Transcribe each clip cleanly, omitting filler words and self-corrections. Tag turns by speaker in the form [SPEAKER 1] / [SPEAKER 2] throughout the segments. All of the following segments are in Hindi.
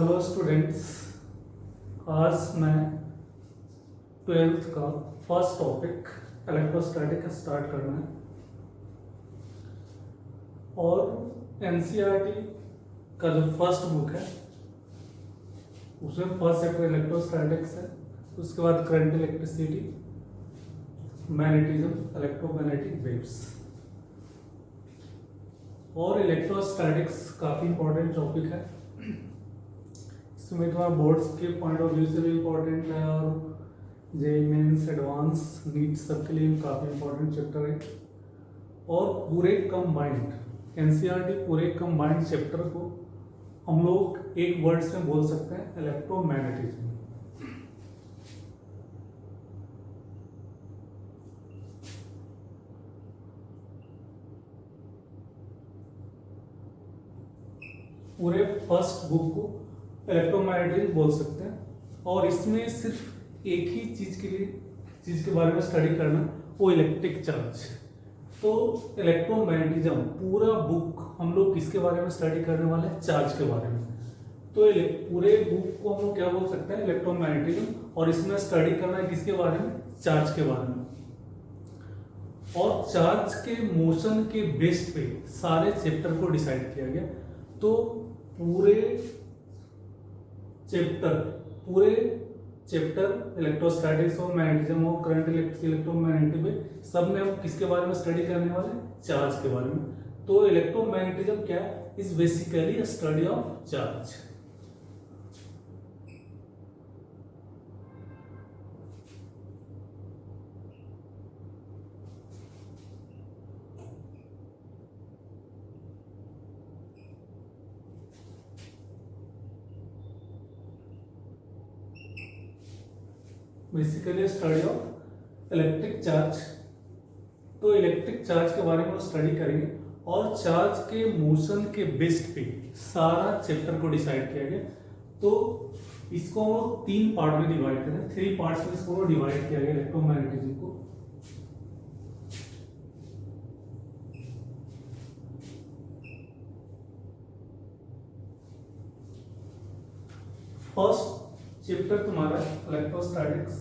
[SPEAKER 1] हेलो स्टूडेंट्स, आज मैं ट्वेल्थ का फर्स्ट टॉपिक इलेक्ट्रोस्टैटिक स्टार्ट करना है और एनसीईआरटी का जो फर्स्ट बुक है उसमें फर्स्ट चैप्टर इलेक्ट्रोस्टैटिक्स है। उसके बाद current, electricity, magnetism, electromagnetic waves. और इलेक्ट्रोस्टैटिक्स काफ़ी इंपॉर्टेंट टॉपिक है। इसमें तुम्हारा बोर्ड्स के पॉइंट ऑफ व्यू से भी इम्पोर्टेंट है और जेईई मेंस, एडवांस, नीट सबके लिए काफ़ी इंपॉर्टेंट चैप्टर है। और पूरे कंबाइंड एनसीईआरटी पूरे कंबाइंड चैप्टर को हम लोग एक वर्ड से बोल सकते हैं, इलेक्ट्रोमैग्नेटिज्म। पूरे फर्स्ट बुक को इलेक्ट्रोमैग्नेटिज्म बोल सकते हैं। और इसमें सिर्फ एक ही चीज के बारे में स्टडी करना, वो इलेक्ट्रिक चार्ज। तो इलेक्ट्रोमैग्नेटिज्म पूरा बुक हम लोग किसके बारे में स्टडी करने वाले हैं? चार्ज के बारे में। तो पूरे बुक को हम लोग क्या बोल सकते हैं? इलेक्ट्रोमैग्नेटिज्म। और इसमें स्टडी करना है किसके बारे में? चार्ज के बारे में। और चार्ज के मोशन के बेस पे सारे चैप्टर को डिसाइड किया गया। तो पूरे चैप्टर इलेक्ट्रोस्टैटिक्स और मैग्नेटिज्म और करंट, इलेक्ट्रोमैग्नेटिज्म में सब में हम किसके बारे में स्टडी करने वाले हैं? चार्ज के बारे में। तो इलेक्ट्रोमैग्नेटिज्म क्या है? Is basically study of charge. Basically study of electric charge. तो इलेक्ट्रिक चार्ज के बारे में स्टडी करेंगे और चार्ज के मोशन के बेस पे सारा चैप्टर को डिसाइड किया गया। तो इसको हम 3 पार्ट में डिवाइड करें, 3 पार्ट्स में इसको डिवाइड किया गया इलेक्ट्रोमैग्नेटिज्म को। फर्स्ट चैप्टर तुम्हारा इलेक्ट्रोस्टैटिक्स।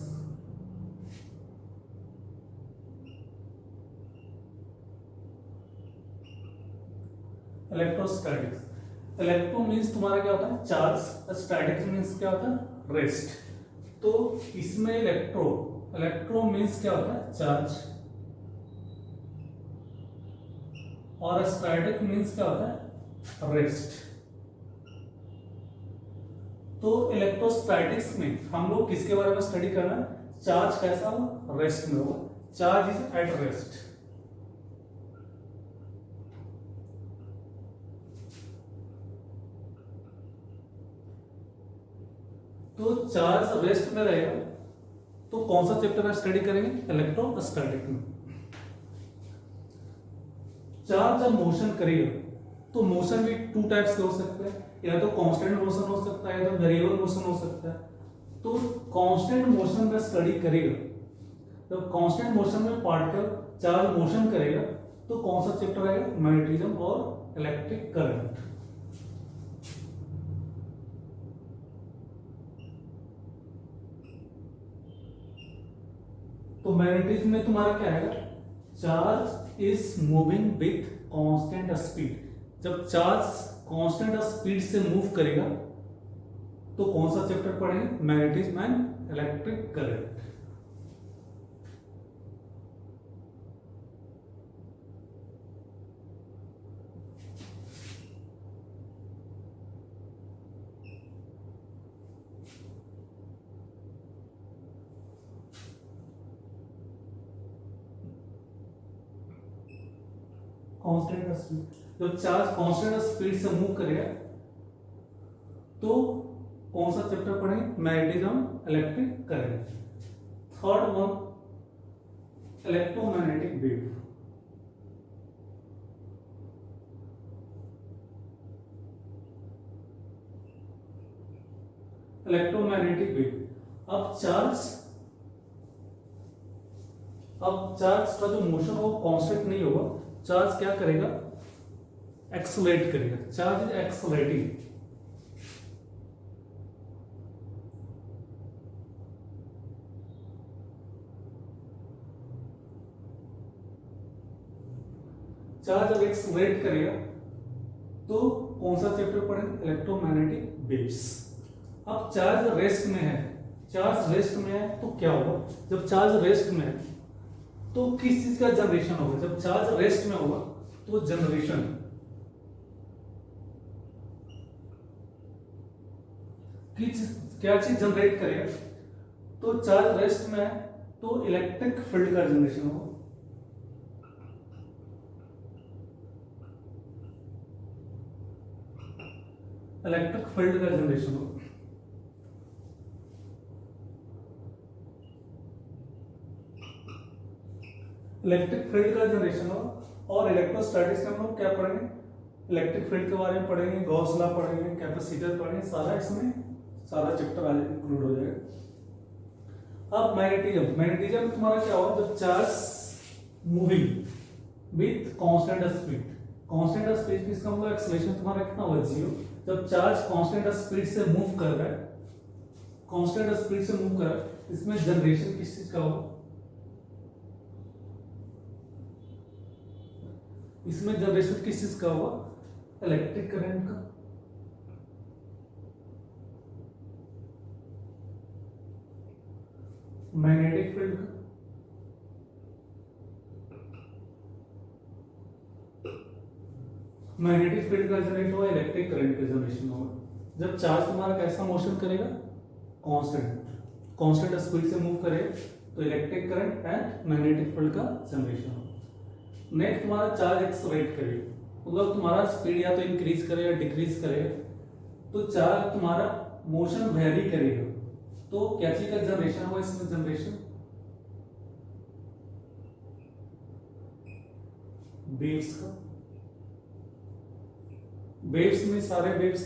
[SPEAKER 1] इलेक्ट्रो मीन्स तुम्हारा क्या होता है? चार्ज। स्टैटिक्स मीन्स क्या होता है? रेस्ट। तो इसमें इलेक्ट्रो मीन्स क्या होता है? चार्ज। और स्टैटिक मीन्स क्या होता है? रेस्ट। तो इलेक्ट्रोस्टैटिक्स में हम लोग किसके बारे में स्टडी करना है? चार्ज कैसा हो? रेस्ट में हो। Charge is at rest. तो चार्ज रेस्ट में रहेगा तो कौन सा चैप्टर में स्टडी करेंगे? इलेक्ट्रोस्टैटिक में। चार्ज जब मोशन करेगा तो मोशन भी 2 टाइप्स के हो सकते हैं, या तो कांस्टेंट मोशन हो सकता है या तो वेरिएबल मोशन हो सकता है। तो कांस्टेंट मोशन में स्टडी करेगा, तो कांस्टेंट मोशन में पार्टिकल चार्ज मोशन करेगा तो कौन सा चैप्टर आएगा? मैग्नेटिज्म और इलेक्ट्रिक करंट। तो मैग्नेटिज्म में तुम्हारा क्या आएगा? Charge is moving with constant speed. जब चार्ज कांस्टेंट स्पीड से मूव करेगा तो कौन सा चैप्टर पढ़ेंगे? Magnetism and electric current. Constant speed, जब चार्ज कांस्टेंट स्पीड से मूव करेगा तो कौन सा चैप्टर पढ़ेंगे? Magnetism, electric current. Third one, electromagnetic wave. Electromagnetic wave. अब चार्ज का जो मोशन हो कांस्टेंट नहीं होगा। चार्ज क्या करेगा? एक्सलेट करेगा। Charge is accelerating. चार्ज जब एक्सलरेट करेगा तो कौन सा चैप्टर पढ़ेंगे? Electromagnetic waves. अब चार्ज रेस्ट में है, चार्ज रेस्ट में है तो क्या होगा? जब चार्ज रेस्ट में है तो किस चीज का जनरेशन होगा? जब चार्ज रेस्ट में होगा तो जनरेशन क्या चीज जनरेट करेगा? तो चार्ज रेस्ट में है तो इलेक्ट्रिक फील्ड का जनरेशन होगा। इलेक्ट्रिक फील्ड का जनरेशन होगा। इलेक्ट्रिक फील्ड का जनरेशन होगा। और इलेक्ट्रोस्टैटिक्स में हम लोग क्या पढ़ेंगे? इलेक्ट्रिक फील्ड के बारे में पढ़ेंगे, गॉस लॉ पढ़ेंगे, कैपेसिटर पढ़ेंगे, सारा इसमें सारा चैप्टर आज इंक्लूड हो जाएगा। अब मैग्नेटिज्म, मैग्नेटिज्म तुम्हारा क्या होगा? जब charge moving with constant speed, constant speed किसका मतलब एक्सेलरेशन तुम्हारा कितना होगा? 0। जब चार्ज कांस्टेंट स्पीड से मूव कर रहा है, कांस्टेंट स्पीड से मूव कर रहा है, इसमें जनरेशन किस चीज का होगा? इसमें जनरेशन किस चीज का होगा? इलेक्ट्रिक करंट का। मैग्नेटिक फील्ड का। मैग्नेटिक फील्ड का जनरेट होगा, इलेक्ट्रिक करंट का जनरेशन होगा। जब चार्ज तुम्हारा कैसा मोशन करेगा? कांस्टेंट स्पीड से मूव करेगा तो electric current and magnetic field का जनरेशन होगा। नेक्स्ट तुम्हारा चार्ज एक्सलरेट करेगा, मतलब तुम्हारा स्पीड या तो इंक्रीज करेगा डिक्रीज करेगा, तो चार्ज तुम्हारा मोशन वेरी करेगा तो क्या चीज का जनरेशन होगा? इसमें जनरेशन वेव्स का। वेव्स में सारे वेव्स,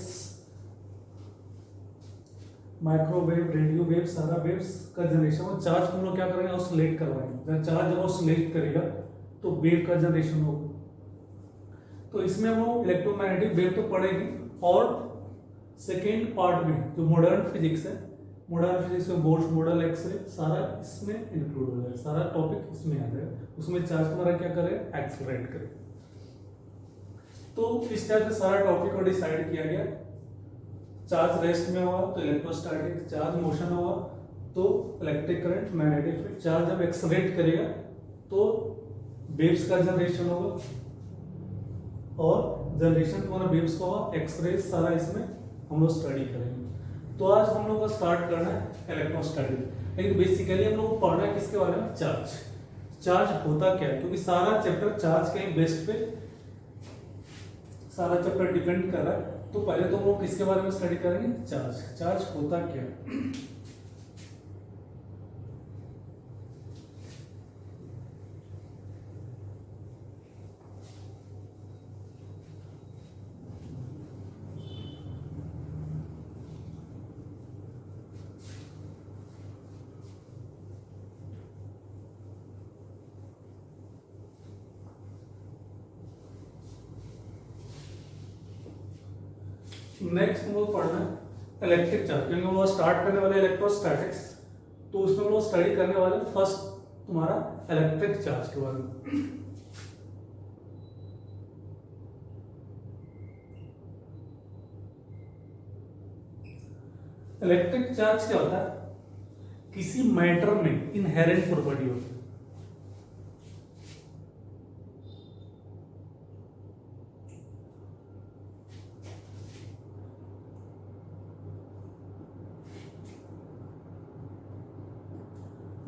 [SPEAKER 1] माइक्रोवेव, रेडियो वेव, सारा वेव्स का जनरेशन हो। चार्ज को हम लोग क्या करेंगे? ऑसिलेट करवाएंगे। जब चार्ज जब ऑसिलेट करेगा तो वेव का जनरेशन होगा। तो इसमें हम लोग इलेक्ट्रोमैग्नेटिक वेव तो पढ़ेंगे और सेकेंड पार्ट में जो मॉडर्न फिजिक्स है, मॉडर्न फिजिक्स में बोर्स मॉडल, एक्सरे, सारा इसमें इंक्लूड हो जाएगा, सारा टॉपिक इसमें आ जाएगा। उसमें चार्ज तुम्हारा क्या करेगा? एक्सलरेट करेगा। तो इस टाइप से सारा टॉपिक को डिसाइड किया गया। चार्ज रेस्ट में हुआ तो इलेक्ट्रोस्टैटिक, चार्ज मोशन हुआ तो electric current, magnetic field. Charge जब एक्सलरेट करेगा तो वेव्स का जनरेशन होगा और जनरेशन तुम्हारा वेव्स का होगा, एक्सरे, सारा इसमें हम लोग स्टडी करेंगे। तो आज हम लोग को स्टार्ट करना है इलेक्ट्रोस्टैटिक। लेकिन बेसिकली हम लोग को पढ़ना है किसके बारे में? चार्ज। चार्ज होता क्या है? क्योंकि सारा चैप्टर चार्ज के बेस्ड पे सारा चैप्टर डिपेंड कर रहा है। तो पहले तो हम लोग किसके बारे में स्टडी करेंगे? चार्ज। चार्ज होता क्या है? नेक्स्ट हम लोग पढ़ना है इलेक्ट्रिक चार्ज, क्योंकि हम लोग स्टार्ट करने वाले इलेक्ट्रोस्टैटिक्स, तो उसमें हम लोग स्टडी करने वाले फर्स्ट तुम्हारा इलेक्ट्रिक चार्ज के बारे में। इलेक्ट्रिक चार्ज क्या होता है? किसी मैटर में इनहेरेंट प्रॉपर्टी होती है।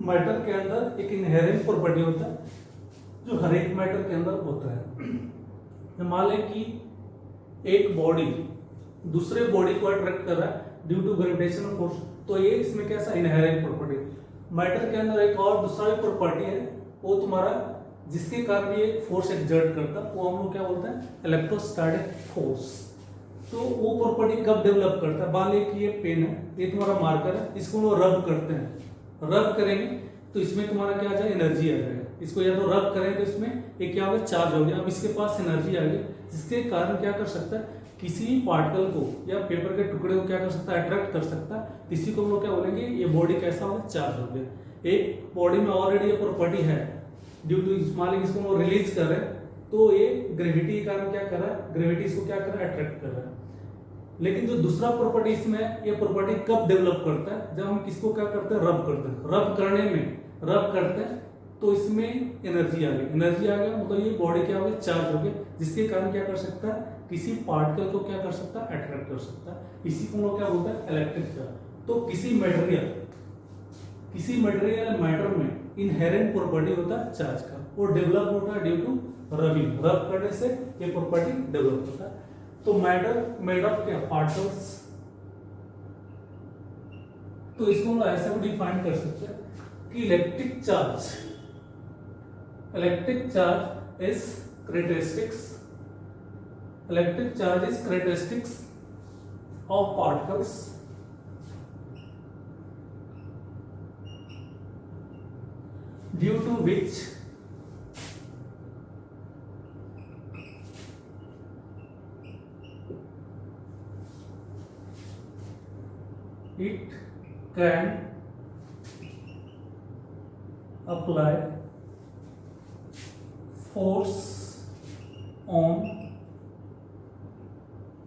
[SPEAKER 1] मैटर के अंदर एक इनहेरेंट प्रॉपर्टी होता है जो हर एक मैटर के अंदर होता है। मान लें कि एक बॉडी दूसरे बॉडी को अट्रैक्ट कर रहा है ड्यू टू ग्रेविटेशनल फोर्स, तो ये इसमें कैसा इनहेरेंट प्रॉपर्टी। मैटर के अंदर एक और दूसरा भी प्रॉपर्टी है, वो तुम्हारा जिसके कारण ये फोर्स एक्सर्ट करता है, वो हम लोग क्या बोलते हैं? Electrostatic force. तो वो प्रॉपर्टी कब डेवलप करता है? मान लें कि ये पेन है, ये तुम्हारा मार्कर है, इसको वो रब करते हैं, रब करेंगे तो इसमें तुम्हारा क्या आ जाएगा? एनर्जी आ जाएगा। इसको या तो रब करेंगे तो इसमें एक क्या होगा? चार्ज हो गया। अब इसके पास एनर्जी आ गई, जिसके कारण क्या कर सकता है? किसी पार्टिकल को या पेपर के टुकड़े को क्या कर सकता है? अट्रैक्ट कर सकता है। इसी को हम लोग क्या बोलेंगे? ये बॉडी कैसा होगा? चार्ज हो गया। एक बॉडी में ऑलरेडी ये प्रॉपर्टी है, ड्यू टू मान लीजिए इसको हम रिलीज कर रहे हैं तो ये ग्रेविटी के कारण क्या कर रहा है, ग्रेविटी इसको क्या कर रहा है, अट्रैक्ट कर रहा है। लेकिन जो दूसरा प्रॉपर्टी इसमें, ये प्रॉपर्टी कब डेवलप करता है, जब हम किसको क्या करते हैं, रब करते हैं। रब करने में, रब करते हैं तो इसमें एनर्जी आ गई, एनर्जी आ गया मतलब ये बॉडी क्या हो गया, चार्ज हो गया, जिसके कारण क्या कर सकता है, किसी पार्टिकल को क्या कर सकता है, अट्रैक्ट कर सकता है। इसी को हम लोग क्या बोलते हैं, इलेक्ट्रिक चार्ज। तो किसी मटेरियल मैटर में इनहेरेंट प्रॉपर्टी होता है चार्ज का, वो डेवलप होता है ड्यू टू रबिंग, रब करने से ये प्रॉपर्टी डेवलप होता है। तो मैटर मेड ऑफ क्या, पार्टिकल्स। तो इसको हम ऐसे भी डिफाइन कर सकते हैं कि electric charge is characteristics of particles due to which it can apply force on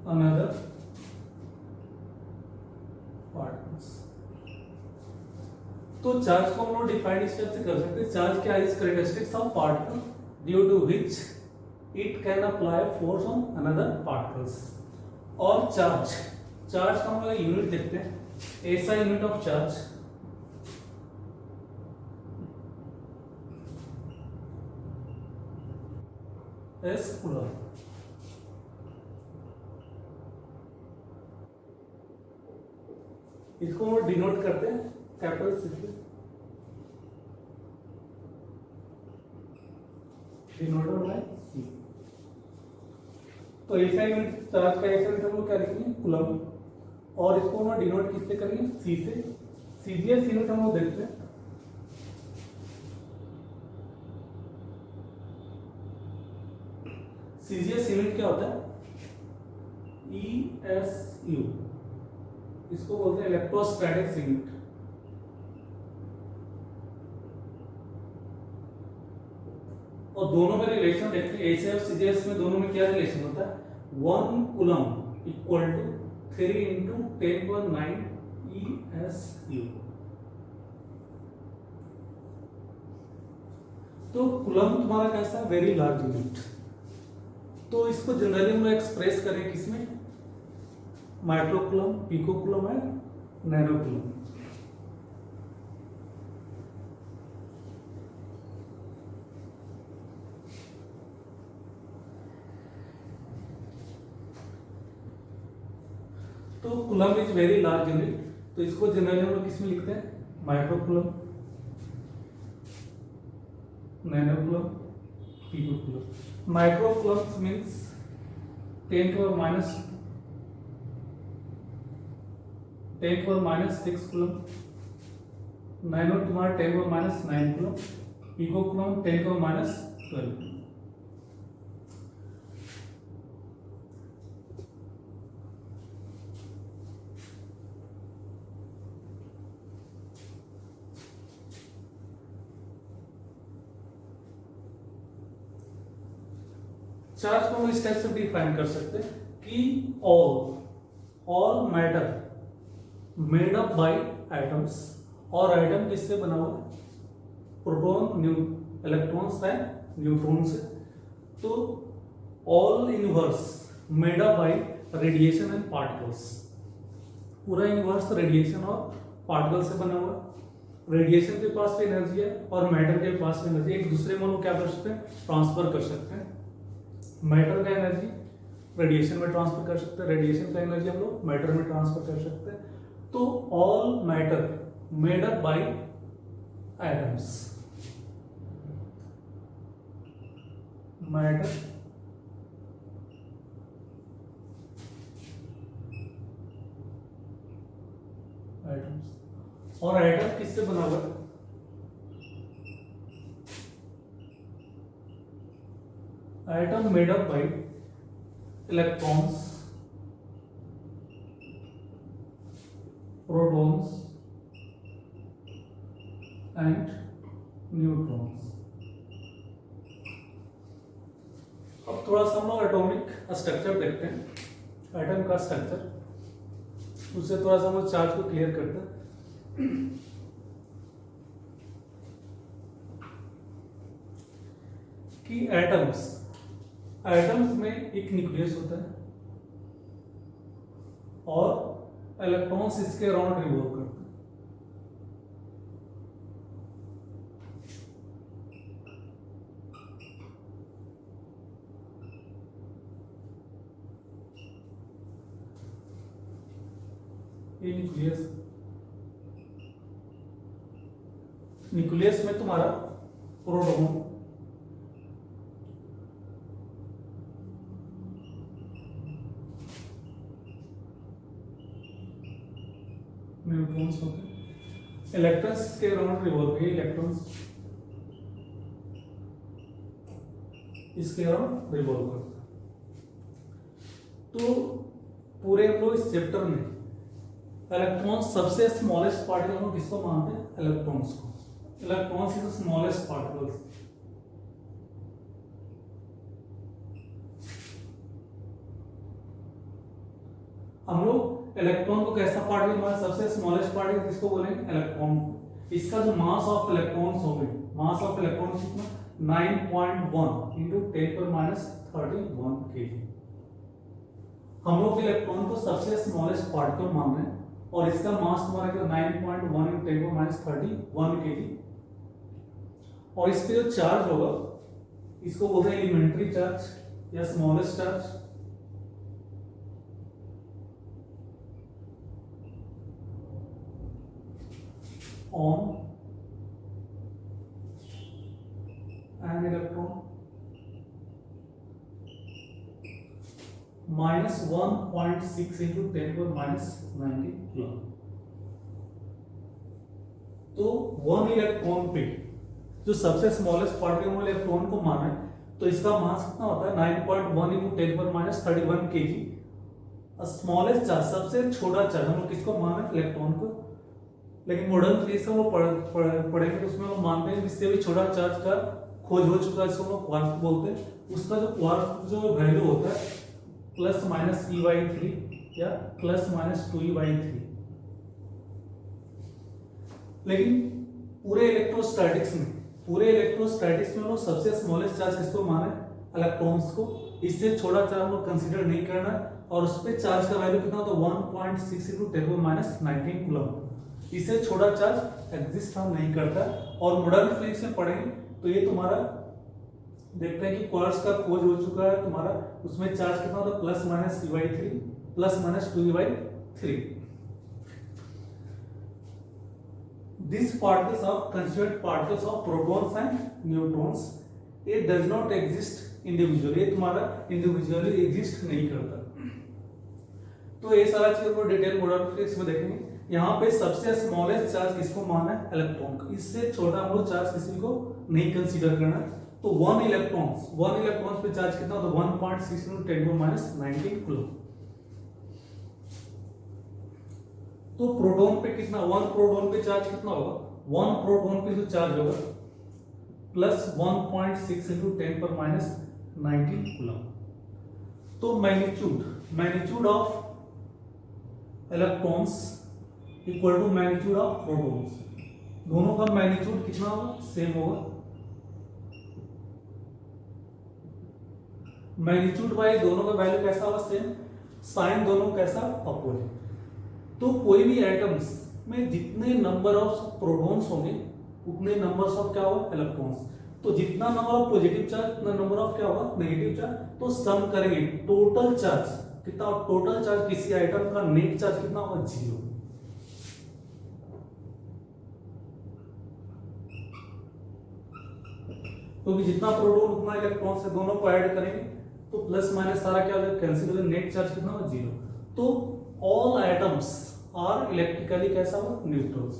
[SPEAKER 1] another particles। तो चार्ज को हम लोग डिफाइन इस टाइप से कर सकते हैं, चार्ज क्या is characteristics of particle due to which it can apply force on another particles. और चार्ज का हम लोग यूनिट देखते हैं, ऐसा unit of charge is coulomb. इसको हम डिनोट करते हैं कैपिटल सी से, डिनोटेड बाय सी। तो ऐसा यूनिट चार्ज का ऐसा यूनिट हम लोग क्या लिखेंगे, कूलम, और इसको हम डिनोट किससे करेंगे, सी से। सीजीएस यूनिट हम लोग देखते हैं, सीजीएस यूनिट क्या होता है, ESU, इसको बोलते हैं इलेक्ट्रोस्टैटिक्स यूनिट। और दोनों में रिलेशन देखते हैं, ऐसे और सीजीएस में दोनों में क्या रिलेशन होता है, 1 कूलम इक्वल टू 3 × 10⁹ ESU। तो कूलम तुम्हारा कैसा, वेरी लार्ज यूनिट। तो इसको जनरली हम एक्सप्रेस करें किसमें, माइक्रो कूलम, पिको कूलम है, नैनो कूलम। तो coulomb is very large unit, तो इसको जनरली हम लोग किसमें लिखते हैं, micro coulomb, nano coulomb, pico coulomb. Micro coulombs means 10⁻⁻⁶ coulomb, nano तुम्हारा 10⁻⁹ कूलम, पिको कूलम 10⁻12। चार्ज को हम इस टाइप से डिफाइन कर सकते हैं कि all matter made up by atoms, और एटम किससे बना हुआ है, प्रोटॉन, इलेक्ट्रॉन्स एंड न्यूट्रॉन्स से। तो all universe made up by radiation and particles, पूरा यूनिवर्स रेडिएशन और पार्टिकल से बना हुआ है। रेडिएशन के पास भी एनर्जी है और मैटर के पास भी एनर्जी, एक दूसरे में लोग क्या कर सकते हैं, ट्रांसफर कर सकते हैं। मैटर का एनर्जी रेडिएशन में ट्रांसफर कर सकते हैं, रेडिएशन का एनर्जी हम लोग मैटर में ट्रांसफर कर सकते हैं। तो all matter made up by atoms, matter atoms, और एटम किससे बना हुआ है, atom made up by electrons, protons and neutrons। अब थोड़ा सा हम लोग एटॉमिक स्ट्रक्चर देखते हैं, एटम का स्ट्रक्चर, उससे थोड़ा सा हम लोग चार्ज को क्लियर करते हैं। कि एटम्स में एक न्यूक्लियस होता है और इलेक्ट्रॉन्स इसके अराउंड रिवॉल्व करते हैं। ये न्यूक्लियस में तुम्हारा प्रोटॉन, न्यूट्रॉन्स होते हैं, इलेक्ट्रॉन्स के अराउंड रिवॉल्व, ये इलेक्ट्रॉन्स इसके अराउंड रिवॉल्व करते हैं। तो पूरे हम लोग इस चैप्टर में इलेक्ट्रॉन सबसे स्मॉलेस्ट पार्टिकल हम किसको मानते हैं? इलेक्ट्रॉन्स को। Electrons is the smallest particles. हम लोग इलेक्ट्रॉन को कैसा पार्टिकल माने? सबसे स्मॉलेस्ट पार्टिकल किसको बोलेंगे? इलेक्ट्रॉन को। इसका जो मास ऑफ इलेक्ट्रॉन्स हो गए, मास ऑफ इलेक्ट्रॉन कितना? 9.1 इंटू 10⁻31 kg। हम लोग इलेक्ट्रॉन को सबसे स्मॉलेस्ट पार्टिकल मान रहे हैं और इसका मास तुम्हारा क्या? 9.1 इंटू 10⁻31 kg। और इस पे जो चार्ज होगा इसको बोलते हैं एलिमेंट्री चार्ज या smallest charge. On an electron -1.6 into 10⁻90 coulomb. तो 1 इलेक्ट्रॉन पे जो सबसे स्मॉलेस्ट पार्टिकल वाले इलेक्ट्रॉन को माना है तो इसका मास कितना होता है? 9.1 इंटू 10⁻31 kg। स्मॉलेस्ट चार्ज, सबसे छोटा चार्ज, हम लोग किसको माना है? इलेक्ट्रॉन को। लेकिन मॉडर्न फिजिक्स में वो पढ़ेंगे तो उसमें हम मानते हैं इससे भी छोटा चार्ज का खोज हो चुका है, इसको हम लोग क्वार्क बोलते हैं। उसका जो क्वार्क जो वैल्यू होता है +-e/3 या +-2e/3। लेकिन पूरे इलेक्ट्रोस्टैटिक्स में लोग सबसे स्मॉलेस्ट चार्ज किसको माना है? इलेक्ट्रॉन्स को। इससे छोटा चार्ज हम लोग कंसीडर नहीं करना और उस पे चार्ज का वैल्यू कितना होता है? 1.6 इंटू 10⁻19 कूलम। इससे छोटा चार्ज एग्जिस्ट हम नहीं करता। और मॉडर्न फिजिक्स में पढ़ेंगे तो ये तुम्हारा देखते हैं कि क्वार्ट्ज का खोज हो चुका है तुम्हारा, उसमें चार्ज कितना होता है? +-e/3 +-2e/3। These particles are considered particles of protons and neutrons. It does not exist individually, ये तुम्हारा इंडिविजुअली एग्जिस्ट नहीं करता। तो ये सारा चीज को डिटेल मॉडर्न फिजिक्स में देखेंगे। यहाँ पे सबसे स्मॉलेस्ट चार्ज किसको माना है? इलेक्ट्रॉन का। इससे छोटा हम लोग चार्ज किसी को नहीं कंसीडर करना। तो 1 इलेक्ट्रॉन्स पे चार्ज कितना होता है? 1.6 इंटू 10⁻19 कूलम। तो प्रोटॉन पे कितना? 1 प्रोटॉन पे चार्ज कितना होगा? 1 प्रोटॉन पे जो चार्ज होगा +1.6 इंटू 10⁻19 कूलम। तो magnitude of electrons equal to magnitude of protons. दोनों का मैग्नीट्यूड कितना होगा? सेम होगा। मैग्नीट्यूड बाय दोनों का वैल्यू कैसा होगा? सेम। साइन दोनों कैसा? अपोजिट। तो कोई भी एटम्स में जितने नंबर ऑफ प्रोटॉन्स होंगे उतने नंबर्स ऑफ क्या होगा? इलेक्ट्रॉन्स। तो जितना नंबर ऑफ पॉजिटिव चार्ज उतना नंबर ऑफ क्या होगा? Negative charge. तो सम करेंगे टोटल चार्ज कितना? टोटल चार्ज किसी आइटम का नेट चार्ज कितना होगा? 0। क्योंकि जितना प्रोटॉन उतना इलेक्ट्रॉन से दोनों को ऐड करेंगे तो प्लस माइनस सारा क्या हो जाएगा? कैंसिल हो जाएगा। नेट चार्ज कितना होगा? 0। तो ऑल एटम्स आर इलेक्ट्रिकली कैसा होगा? न्यूट्रल्स।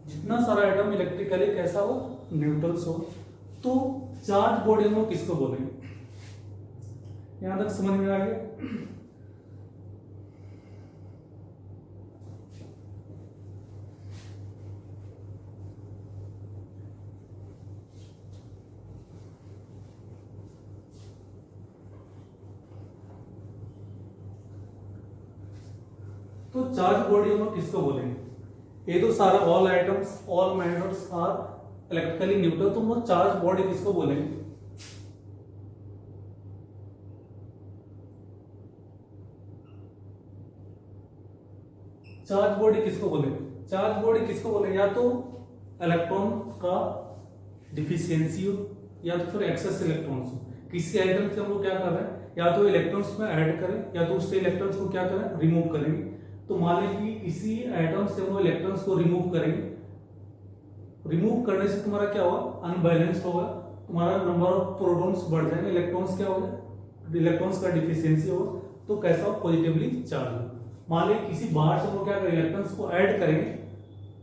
[SPEAKER 1] जितना सारा एटम इलेक्ट्रिकली कैसा हो? न्यूट्रल्स हो। तो चार्ज बॉडी हम लोग किसको बोलेंगे? यहां तक समझ में आ गया? तो चार्ज बॉडी हम लोग किसको बोलेंगे? ये तो सारा all items all matters are electrically neutral, तो हम लोग चार्ज बॉडी किसको बोलेंगे? चार्ज बॉडी किसको बोलेंगे? चार्ज बॉडी किसको बोलेंगे? या तो इलेक्ट्रॉन का डिफिशियंसी हो या तो फिर एक्सेस इलेक्ट्रॉन्स हो। किसी आइटम से हम लोग क्या कर रहे हैं, या तो इलेक्ट्रॉन्स में ऐड करें या तो उससे इलेक्ट्रॉन्स को क्या करें, रिमूव करेंगे। तो मान लें कि किसी आइटम से हम लोग इलेक्ट्रॉन्स को रिमूव करेंगे, रिमूव करने से तुम्हारा क्या होगा, अनबैलेंस्ड होगा, तुम्हारा नंबर ऑफ प्रोटॉन्स बढ़ जाएंगे, इलेक्ट्रॉन्स क्या होगा, इलेक्ट्रॉन्स का डिफिशियंसी होगा, तो कैसा हो, पॉजिटिवली चार्ज हो। मान लें किसी बाहर से हम लोग क्या करेंगे, इलेक्ट्रॉन्स को ऐड करेंगे,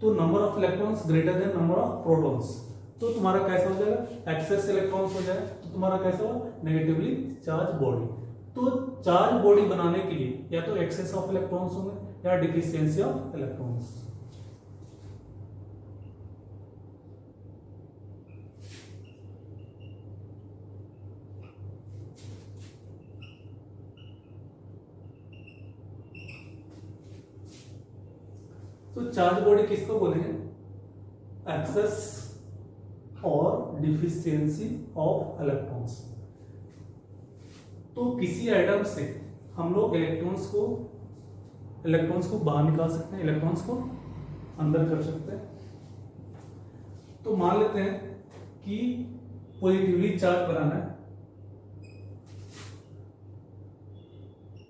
[SPEAKER 1] तो number of electrons greater than number of protons, तो तुम्हारा कैसा हो जाएगा, एक्सेस इलेक्ट्रॉन्स हो जाएगा, तो तुम्हारा कैसा होगा, नेगेटिवली चार्ज बॉडी। तो चार्ज बॉडी बनाने के लिए या तो एक्सेस ऑफ इलेक्ट्रॉन्स होंगे या डिफिशियंसी ऑफ इलेक्ट्रॉन्स। तो चार्ज बॉडी किसको बोलेंगे, एक्सेस और डिफिशियंसी ऑफ इलेक्ट्रॉन्स। तो किसी एटम से हम लोग इलेक्ट्रॉन्स को बाहर निकाल सकते हैं, इलेक्ट्रॉन्स को अंदर कर सकते हैं। तो मान लेते हैं कि पॉजिटिवली चार्ज बनाना है,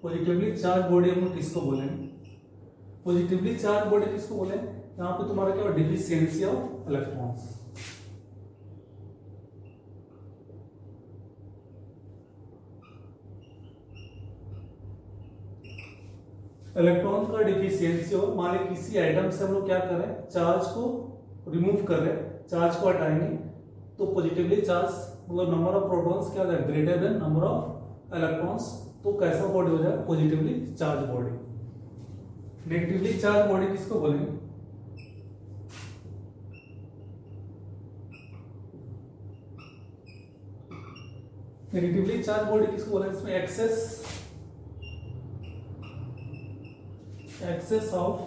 [SPEAKER 1] पॉजिटिवली चार्ज बॉडी हम लोग किसको बोलेंगे, पॉजिटिवली चार्ज बॉडी किसको बोले, यहां पे तुम्हारा क्या, डिफिशियंसी ऑफ इलेक्ट्रॉन्स। इलेक्ट्रॉन का डिफिशियंसी हो, मान लीजिए किसी आइटम से हम लोग क्या कर रहे हैं, चार्ज को रिमूव कर रहे हैं, चार्ज को हटाएंगे, तो पॉजिटिवली चार्ज मतलब नंबर ऑफ प्रोटॉन्स क्या है, greater than number of electrons, तो कैसा बॉडी हो जाएगा, positively charge body. Negatively charge body किसको बोलेंगे, नेगेटिवली चार्ज बॉडी किसको बोलेंगे, इसमें एक्सेस ऑफ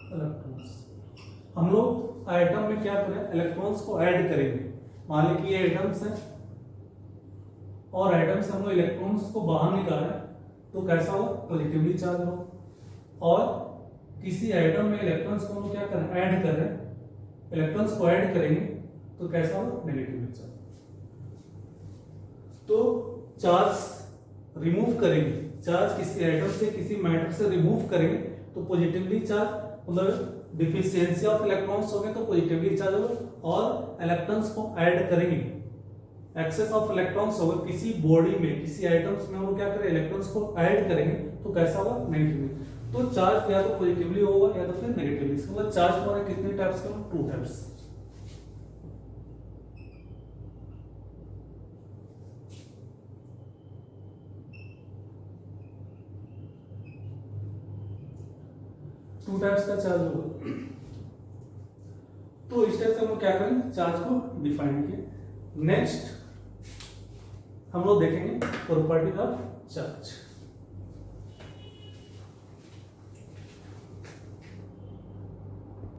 [SPEAKER 1] इलेक्ट्रॉन्स। हम लोग आइटम में क्या करें, इलेक्ट्रॉन्स को ऐड करेंगे, मान लीजिए कि ये आइटम्स हैं और आइटम से हम लोग इलेक्ट्रॉन्स को बाहर निकाल रहे हैं, तो कैसा हो, पॉजिटिवली चार्ज हो। और किसी आइटम में इलेक्ट्रॉन्स को हम लोग क्या कर रहे हैं, ऐड कर रहे हैं, इलेक्ट्रॉन्स को ऐड करेंगे, तो कैसा हो, नेगेटिवली चार्ज। तो चार्ज रिमूव करेंगे, चार्ज किसी आइटम से किसी मैटर से रिमूव करेंगे, तो पॉजिटिवली चार्ज मतलब डिफिशियंसी ऑफ इलेक्ट्रॉन्स हो गए तो पॉजिटिवली चार्ज होगा, और इलेक्ट्रॉन्स को ऐड करेंगे, एक्सेस ऑफ इलेक्ट्रॉन्स हो गए किसी बॉडी में, किसी आइटम्स में हम क्या करें, इलेक्ट्रॉन्स को ऐड करेंगे, तो कैसा होगा, नेगेटिवली। तो चार्ज या तो पॉजिटिवली होगा या तो फिर नेगेटिवली। मतलब चार्ज हमारे कितने टाइप्स के, 2 टाइप्स। टू टाइप्स का चार्ज होगा। तो इस टाइप से हम लोग क्या करेंगे, चार्ज को डिफाइन किए। नेक्स्ट हम लोग देखेंगे प्रॉपर्टी ऑफ चार्ज।